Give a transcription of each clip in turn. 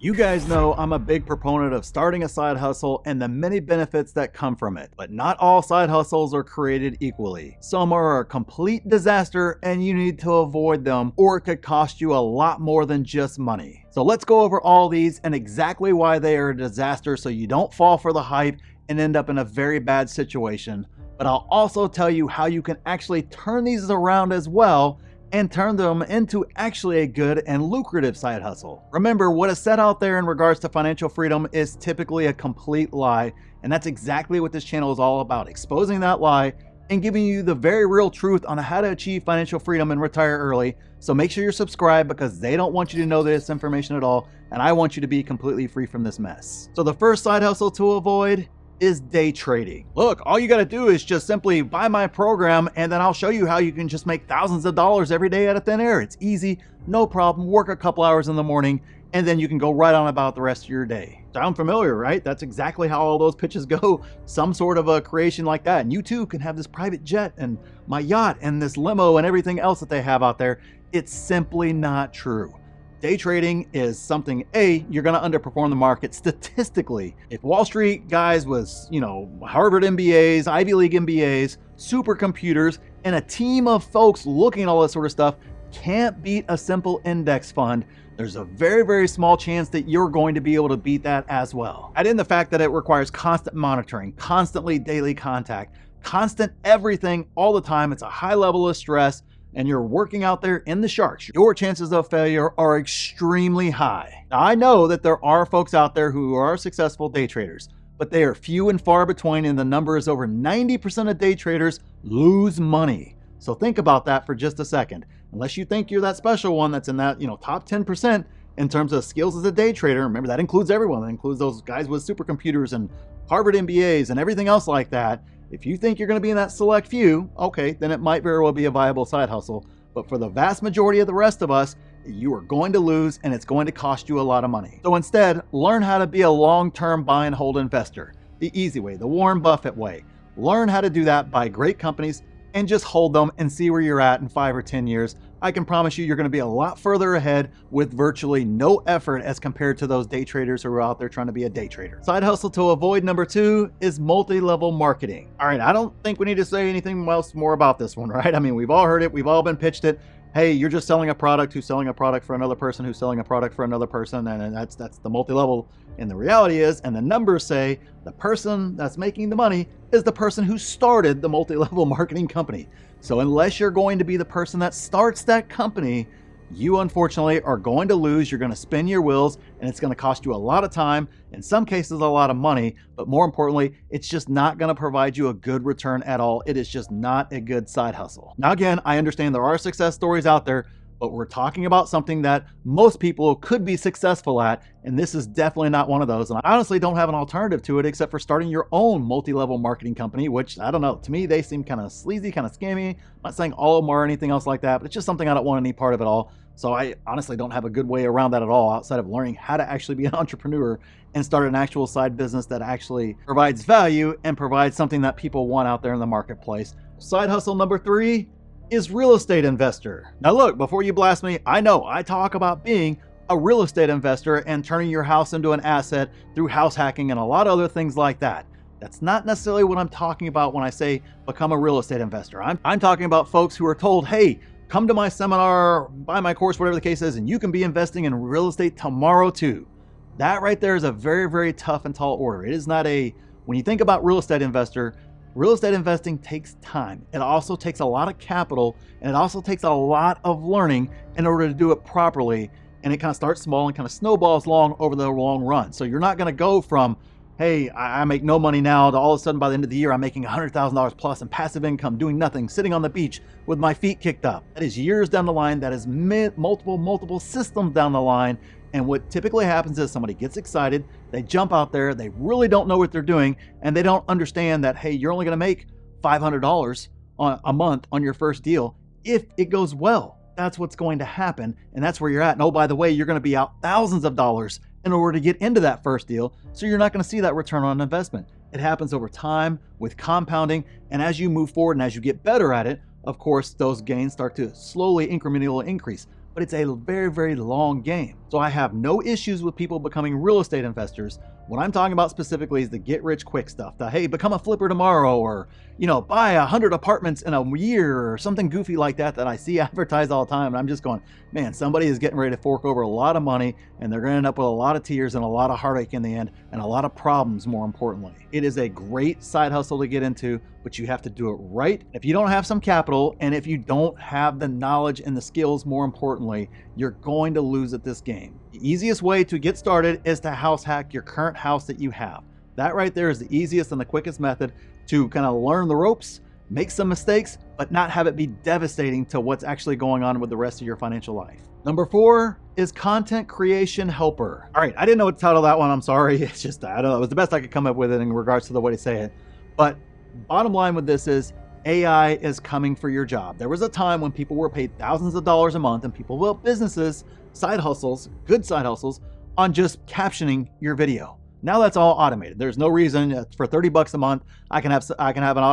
You guys know I'm a big proponent of starting a side hustle and the many benefits that come from it, but not all side hustles are created equally. Some are a complete disaster and you need to avoid them, or it could cost you a lot more than just money. So let's go over all these and exactly why they are a disaster so you don't fall for the hype and end up in a very bad situation. But I'll also tell you how you can actually turn these around as well and turn them into actually a good and lucrative side hustle. Remember, what is said out there in regards to financial freedom is typically a complete lie, and that's exactly what this channel is all about, exposing that lie and giving you the very real truth on how to achieve financial freedom and retire early. So make sure you're subscribed because they don't want you to know this information at all, and I want you to be completely free from this mess. So the first side hustle to avoid is day trading. Look, all you got to do is just simply buy my program and then I'll show you how you can just make thousands of dollars every day out of thin air. It's easy, no problem. Work a couple hours in the morning and then you can go right on about the rest of your day. Sound familiar, right? That's exactly how all those pitches go. Some sort of a creation like that. And you too can have this private jet and my yacht and this limo and everything else that they have out there. It's simply not true. Day trading is something, you're going to underperform the market statistically. If Wall Street guys with, Harvard MBAs, Ivy League MBAs, supercomputers, and a team of folks looking at all this sort of stuff can't beat a simple index fund, there's a very, very small chance that you're going to be able to beat that as well. Add in the fact that it requires constant monitoring, constantly daily contact, constant everything all the time. It's a high level of stress, and you're working out there in the sharks, your chances of failure are extremely high. Now, I know that there are folks out there who are successful day traders, but they are few and far between, and the number is over 90% of day traders lose money. So think about that for just a second. Unless you think you're that special one that's in that top 10% in terms of skills as a day trader, remember that includes everyone. That includes those guys with supercomputers and Harvard MBAs and everything else like that. If you think you're going to be in that select few, okay, then it might very well be a viable side hustle. But for the vast majority of the rest of us, you are going to lose and it's going to cost you a lot of money. So instead, learn how to be a long-term buy and hold investor. The easy way, the Warren Buffett way. Learn how to do that, buy great companies and just hold them and see where you're at in 5 or 10 years. I can promise you, you're going to be a lot further ahead with virtually no effort as compared to those day traders who are out there trying to be a day trader. Side hustle to avoid number 2 is multi-level marketing. All right, I don't think we need to say anything else more about this one, right? I mean, we've all heard it. We've all been pitched it. Hey, you're just selling a product who's selling a product for another person who's selling a product for another person. And that's the multi-level. And the reality is, and the numbers say, the person that's making the money is the person who started the multi-level marketing company. So unless you're going to be the person that starts that company, you unfortunately are going to lose. You're going to spin your wheels and it's going to cost you a lot of time, in some cases a lot of money, but more importantly, it's just not going to provide you a good return at all. It is just not a good side hustle. Now again, I understand there are success stories out there, but we're talking about something that most people could be successful at, and this is definitely not one of those. And I honestly don't have an alternative to it except for starting your own multi-level marketing company, which I don't know, to me, they seem kind of sleazy, kind of scammy. I'm not saying all of them or anything else like that, but it's just something I don't want any part of at all. So I honestly don't have a good way around that at all outside of learning how to actually be an entrepreneur and start an actual side business that actually provides value and provides something that people want out there in the marketplace. Side hustle number 3 is real estate investor. Now look, before you blast me, I know I talk about being a real estate investor and turning your house into an asset through house hacking and a lot of other things like that. That's not necessarily what I'm talking about when I say become a real estate investor. I'm talking about folks who are told, hey, come to my seminar, buy my course, whatever the case is, and you can be investing in real estate tomorrow too. That right there is a very, very tough and tall order. It is not when you think about real estate investor, real estate investing takes time. It also takes a lot of capital, and it also takes a lot of learning in order to do it properly. And it kind of starts small and kind of snowballs long over the long run. So you're not going to go from, hey, I make no money now, to all of a sudden by the end of the year, I'm making $100,000 plus in passive income, doing nothing, sitting on the beach with my feet kicked up. That is years down the line. That is multiple systems down the line. And what typically happens is somebody gets excited, they jump out there, they really don't know what they're doing, and they don't understand that, hey, you're only going to make $500 a month on your first deal if it goes well. That's what's going to happen, and that's where you're at. And oh, by the way, you're going to be out thousands of dollars in order to get into that first deal, so you're not going to see that return on investment. It happens over time with compounding, and as you move forward and as you get better at it, of course, those gains start to slowly incrementally increase. But it's a very, very long game. So I have no issues with people becoming real estate investors. What I'm talking about specifically is the get rich quick stuff. The, hey, become a flipper tomorrow, or, buy 100 apartments in a year, or something goofy like that I see advertised all the time. And I'm just going, man, somebody is getting ready to fork over a lot of money, and they're going to end up with a lot of tears and a lot of heartache in the end, and a lot of problems, more importantly. It is a great side hustle to get into, but you have to do it right. If you don't have some capital, and if you don't have the knowledge and the skills, more importantly, you're going to lose at this game. The easiest way to get started is to house hack your current house that you have. That right there is the easiest and the quickest method to kind of learn the ropes, make some mistakes, but not have it be devastating to what's actually going on with the rest of your financial life. Number 4 is content creation helper. All right, I didn't know what to title that one. I'm sorry. It's just, I don't know. It was the best I could come up with it in regards to the way to say it. But bottom line with this is AI is coming for your job. There was a time when people were paid thousands of dollars a month and people built businesses, side hustles, good side hustles, on just captioning your video. Now that's all automated. There's no reason for 30 bucks a month, I can have an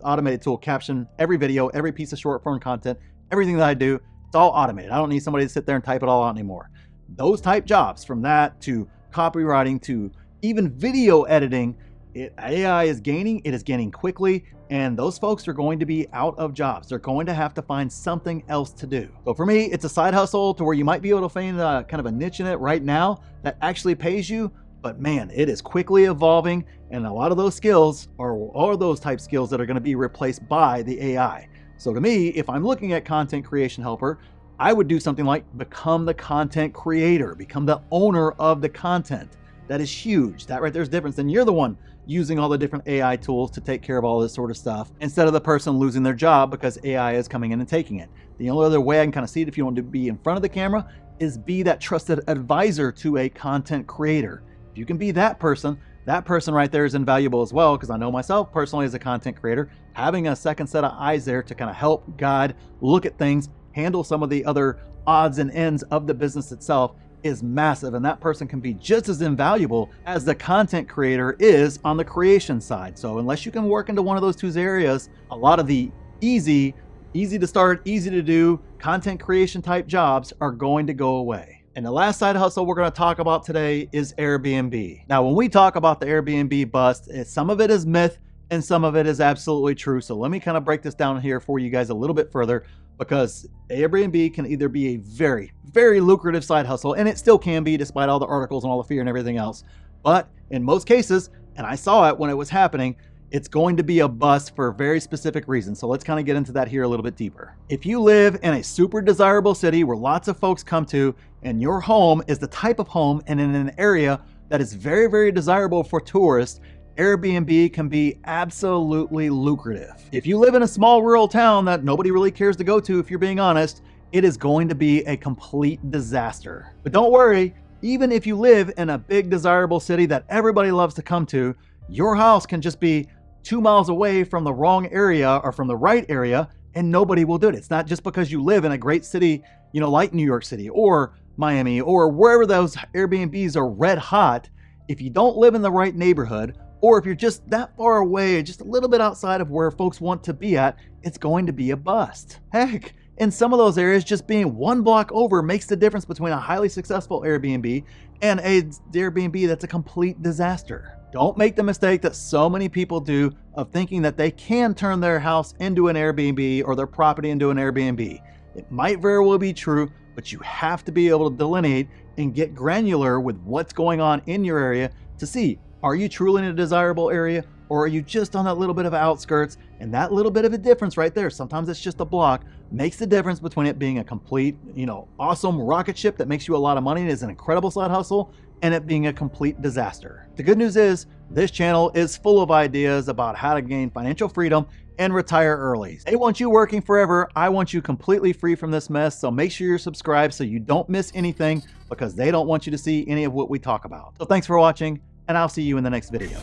automated tool caption every video, every piece of short form content, everything that I do. It's all automated. I don't need somebody to sit there and type it all out anymore. Those type jobs, from that to copywriting to even video editing, AI is gaining. It is gaining quickly, and those folks are going to be out of jobs. They're going to have to find something else to do. So for me, it's a side hustle to where you might be able to find kind of a niche in it right now that actually pays you. But man, it is quickly evolving, and a lot of those skills are those type skills that are going to be replaced by the AI. So to me, if I'm looking at content creation helper, I would do something like become the content creator, become the owner of the content. That is huge. That right there's difference. Then you're the one using all the different AI tools to take care of all this sort of stuff, instead of the person losing their job because AI is coming in and taking it. The only other way I can kind of see it, if you want to be in front of the camera, is be that trusted advisor to a content creator. If you can be that person right there is invaluable as well, because I know myself personally as a content creator, having a second set of eyes there to kind of help guide, look at things, handle some of the other odds and ends of the business itself is massive, and that person can be just as invaluable as the content creator is on the creation side. So unless you can work into one of those two areas, a lot of the easy to start, easy to do content creation type jobs are going to go away. And the last side hustle we're going to talk about today is Airbnb. Now, when we talk about the Airbnb bust, some of it is myth and some of it is absolutely true. So let me kind of break this down here for you guys a little bit further, because Airbnb can either be a very, very lucrative side hustle, and it still can be despite all the articles and all the fear and everything else. But in most cases, and I saw it when it was happening, it's going to be a bust for very specific reasons. So let's kind of get into that here a little bit deeper. If you live in a super desirable city where lots of folks come to, and your home is the type of home and in an area that is very, very desirable for tourists, Airbnb can be absolutely lucrative. If you live in a small rural town that nobody really cares to go to, if you're being honest, it is going to be a complete disaster. But don't worry, even if you live in a big desirable city that everybody loves to come to, your house can just be 2 miles away from the wrong area or from the right area, and nobody will do it. It's not just because you live in a great city, like New York City or Miami or wherever those Airbnbs are red hot. If you don't live in the right neighborhood, or if you're just that far away, just a little bit outside of where folks want to be at, it's going to be a bust. Heck, in some of those areas, just being 1 block over makes the difference between a highly successful Airbnb and an Airbnb that's a complete disaster. Don't make the mistake that so many people do of thinking that they can turn their house into an Airbnb or their property into an Airbnb. It might very well be true, but you have to be able to delineate and get granular with what's going on in your area to see, are you truly in a desirable area, or are you just on that little bit of outskirts? And that little bit of a difference right there, sometimes it's just a block, makes the difference between it being a complete, awesome rocket ship that makes you a lot of money and is an incredible side hustle, and it being a complete disaster. The good news is this channel is full of ideas about how to gain financial freedom and retire early. They want you working forever. I want you completely free from this mess. So make sure you're subscribed so you don't miss anything, because they don't want you to see any of what we talk about. So thanks for watching, and I'll see you in the next video.